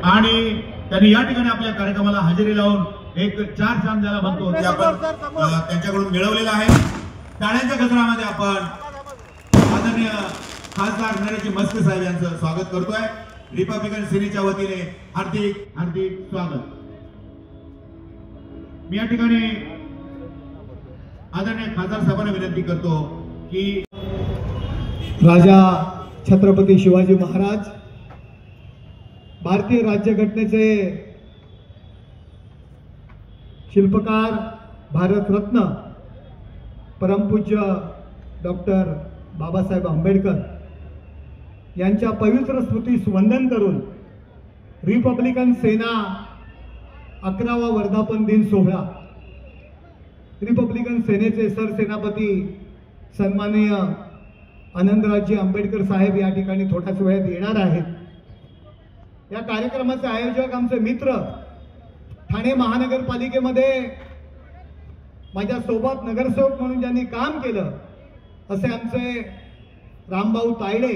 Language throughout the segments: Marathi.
आणि त्यांनी या ठिकाणी आपल्या कार्यक्रमाला हजेरी लावून एक 4 चांद ज्याला म्हणतो ते आपण त्यांच्याकडून मिळवलेला आहे। टाळ्यांच्या गजरामध्ये आपण आदरणीय खासदार नरेश मस्के साहेब यांचं स्वागत करतोय। रिपब्लिकन सेनेच्या वतीने हार्दिक हार्दिक स्वागत। मी या ठिकाणी आदरणीय खासदार साहेबांना विनंती करतो की राजा छत्रपती शिवाजी महाराज, भारतीय राज्यघटनेचे शिल्पकार, भारतरत्न परमपूज्य डॉक्टर बाबासाहेब आंबेडकर यांच्या पवित्र स्मृतीस वंदन करून रिपब्लिकन सेना 11वा वर्धापन दिन सोहळा, रिपब्लिकन सेनेचे सरसेनापती सन्माननीय आनंदरावजी आंबेडकर साहेब या ठिकाणी थोड्याच वेळात येणार आहेत। या कार्यक्रमाचे आयोजक आमचे मित्र, ठाणे महानगरपालिकेमध्ये माझ्या सोबत नगरसेवक म्हणून ज्यांनी काम केलं असे आमचे रामभाऊ तायडे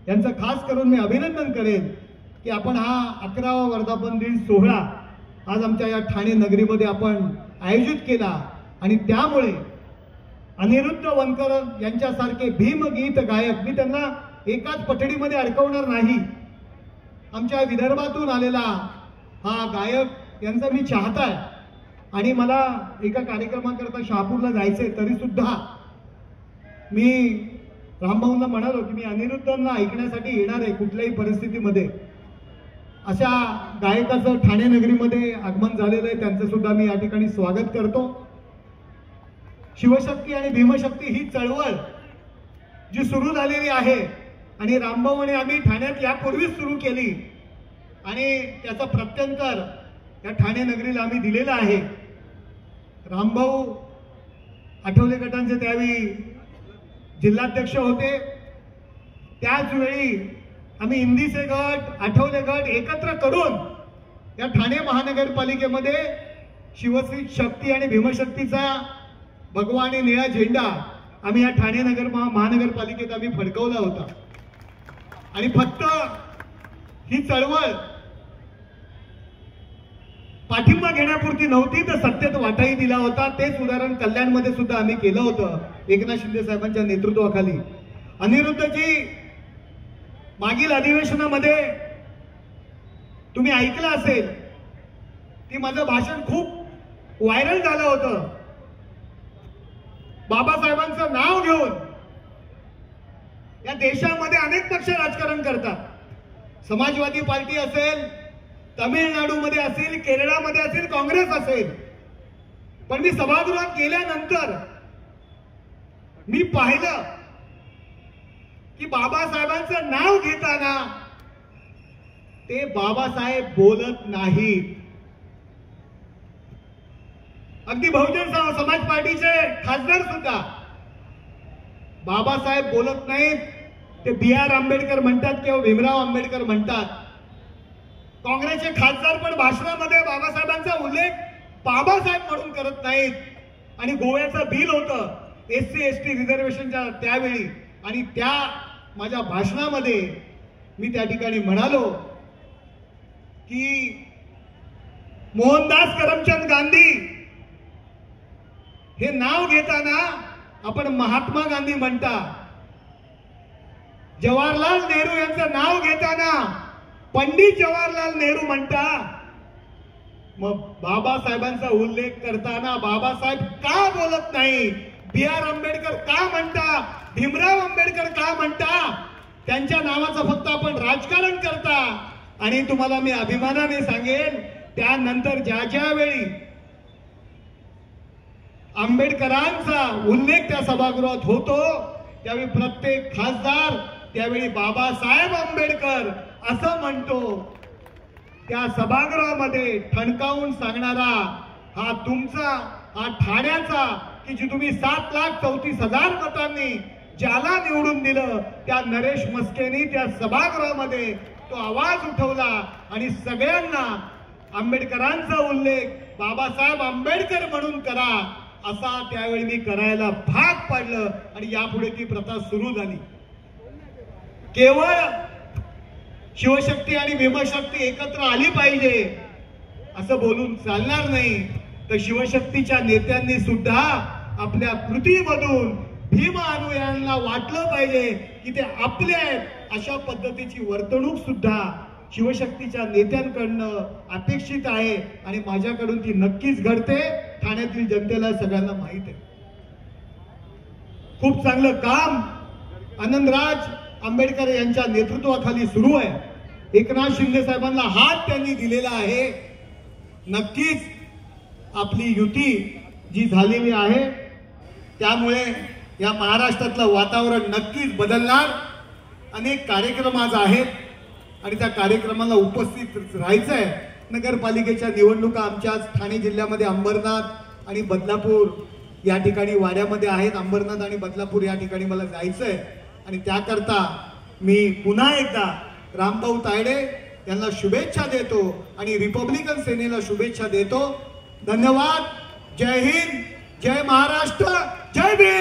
यांचं खास करून मी अभिनंदन करेन की आपण हा 11वा वर्धापन दिन सोहळा आज आमच्या या ठाणे नगरीमध्ये आपण आयोजित केला आणि त्यामुळे अनिरुद्ध वनकर यांच्यासारखे भीमगीत गायक, मी त्यांना एकाच पठडीमध्ये अडकवणार नाही, आमच्या विदर्भातून आलेला हा गायक यांचा मी चाहता आहे आणि मला एका कार्यक्रमाकरता शहापूरला जायचंय, तरी सुद्धा मी रामभाऊंना म्हणालो की मी अनिरुद्धांना ऐकण्यासाठी येणार आहे कुठल्याही परिस्थितीमध्ये। अशा गायकाचं ठाणे नगरीमध्ये आगमन झालेलं आहे, त्यांचं सुद्धा मी या ठिकाणी स्वागत करतो। शिवशक्ती आणि भीमशक्ती ही चळवळ जी सुरू झालेली आहे आणि रामभाऊ आणि आम्ही ठाण्यात यापूर्वीच सुरू केली आणि त्याचा प्रत्यंतर या ठाणे नगरीला आम्ही दिलेला आहे। रामभाऊ आठवले गटांचे त्यावेळी जिल्हाध्यक्ष होते, त्याच वेळी आम्ही इंदीचे गट, आठवले गट एकत्र करून या ठाणे महानगरपालिकेमध्ये शिवशक्ती आणि भीमशक्तीचा भगवा आणि निळा झेंडा आम्ही या ठाणे महानगरपालिकेत आम्ही फडकवला होता। आणि फक्त ही चळवळ पाठिंबा घेण्यापुरती नव्हती तर सत्तेत वाटाही दिला होता। तेच उदाहरण कल्याणमध्ये सुद्धा आम्ही केलं होतं एकनाथ शिंदे साहेबांच्या नेतृत्वाखाली। अनिरुद्धजी, मागील अधिवेशनामध्ये तुम्ही ऐकलं असेल की माझं भाषण खूप व्हायरल झालं होतं। बाबासाहेबांचं नाव घेऊन या देशामध्ये अनेक पक्ष राजकारण करतात। समाजवादी पार्टी असेल, तमिळनाडूमध्ये असेल, केरळामध्ये असेल, काँग्रेस असेल, पण मी सभागृहात गेल्यानंतर मी पाहिलं की बाबासाहेबांचं नाव घेताना ते बाबासाहेब बोलत नाहीत। अगदी बहुजन समाज पार्टीचे खासदार सुद्धा बाबासाहेब बोलत नाहीत, ते BR आंबेडकर म्हणतात किंवा भीमराव आंबेडकर म्हणतात। काँग्रेसचे खासदार पण भाषणामध्ये बाबासाहेबांचा उल्लेख बाबासाहेब म्हणून करत नाहीत। आणि गोव्याचं बिल होतं SC ST रिझर्वेशनच्या त्यावेळी, आणि त्या माझ्या भाषणामध्ये मी त्या ठिकाणी म्हणालो की मोहनदास करमचंद गांधी हे नाव घेताना आपण महात्मा गांधी म्हणता, जवाहरलाल नेहरू यांचं नाव घेताना पंडित जवाहरलाल नेहरू म्हणता, मग बाबासाहेबांचा उल्लेख करताना बाबासाहेब का बोलत नाही? BR आंबेडकर का म्हणता? भीमराव आंबेडकर का म्हणता? त्यांच्या नावाचं फक्त आपण राजकारण करता। आणि तुम्हाला मी अभिमानाने सांगेन, त्यानंतर ज्या ज्या वेळी आंबेडकरांचा उल्लेख त्या सभागृहात होतो त्यावेळी प्रत्येक खासदार त्यावेळी बाबासाहेब आंबेडकर असं म्हणतो। त्या सभागृहामध्ये ठणकावून सांगणारा हा तुमचा, हा ठाण्याचा, की जी तुम्ही 7,34,000 मतांनी ज्याला निवडून दिलं त्या नरेश मस्केनी त्या सभागृहामध्ये तो आवाज उठवला आणि सगळ्यांना आंबेडकरांचा उल्लेख बाबासाहेब आंबेडकर म्हणून करा असा त्यावेळी मी करायला भाग पाडलं आणि यापुढे ती प्रथा सुरू झाली। केवळ शिवशक्ती आणि भीमशक्ती एकत्र आली पाहिजे असं बोलून चालणार नाही. तर शिवशक्तीच्या नेत्यांनी सुद्धा आपल्या कृतीमधून भीम अनुयायांना वाटलं पाहिजे की ते आपले आहेत, अशा पद्धतीची वर्तणूक सुद्धा शिवशक्तीच्या नेत्यांकडनं अपेक्षित आहे आणि माझ्याकडून ती नक्कीच घडते. ठाण्यातील जनतेला सगळ्यांना माहित आहे. खूप चांगलं काम आनंदराज आंबेडकर यांच्या नेतृत्वाखाली सुरू आहे. एकनाथ शिंदे साहेबांना हात त्यांनी दिलेला आहे. नक्कीच आपली युती जी झालेली आहे त्यामुळे या महाराष्ट्रातलं वातावरण नक्कीच बदलणार. अनेक कार्यक्रम आज आहेत आणि त्या कार्यक्रमाला उपस्थित राहायचंय. नगरपालिकेच्या निवडणुका आमच्या ठाणे जिल्ह्यामध्ये अंबरनाथ आणि बदलापूर या ठिकाणी वाड्यामध्ये आहेत. अंबरनाथ आणि बदलापूर या ठिकाणी मला जायचंय आणि त्याकरता मी पुन्हा एकदा रामभाऊ तायडे यांना शुभेच्छा देतो आणि रिपब्लिकन सेनेला शुभेच्छा देतो. धन्यवाद. जय हिंद, जय महाराष्ट्र, जय भीम.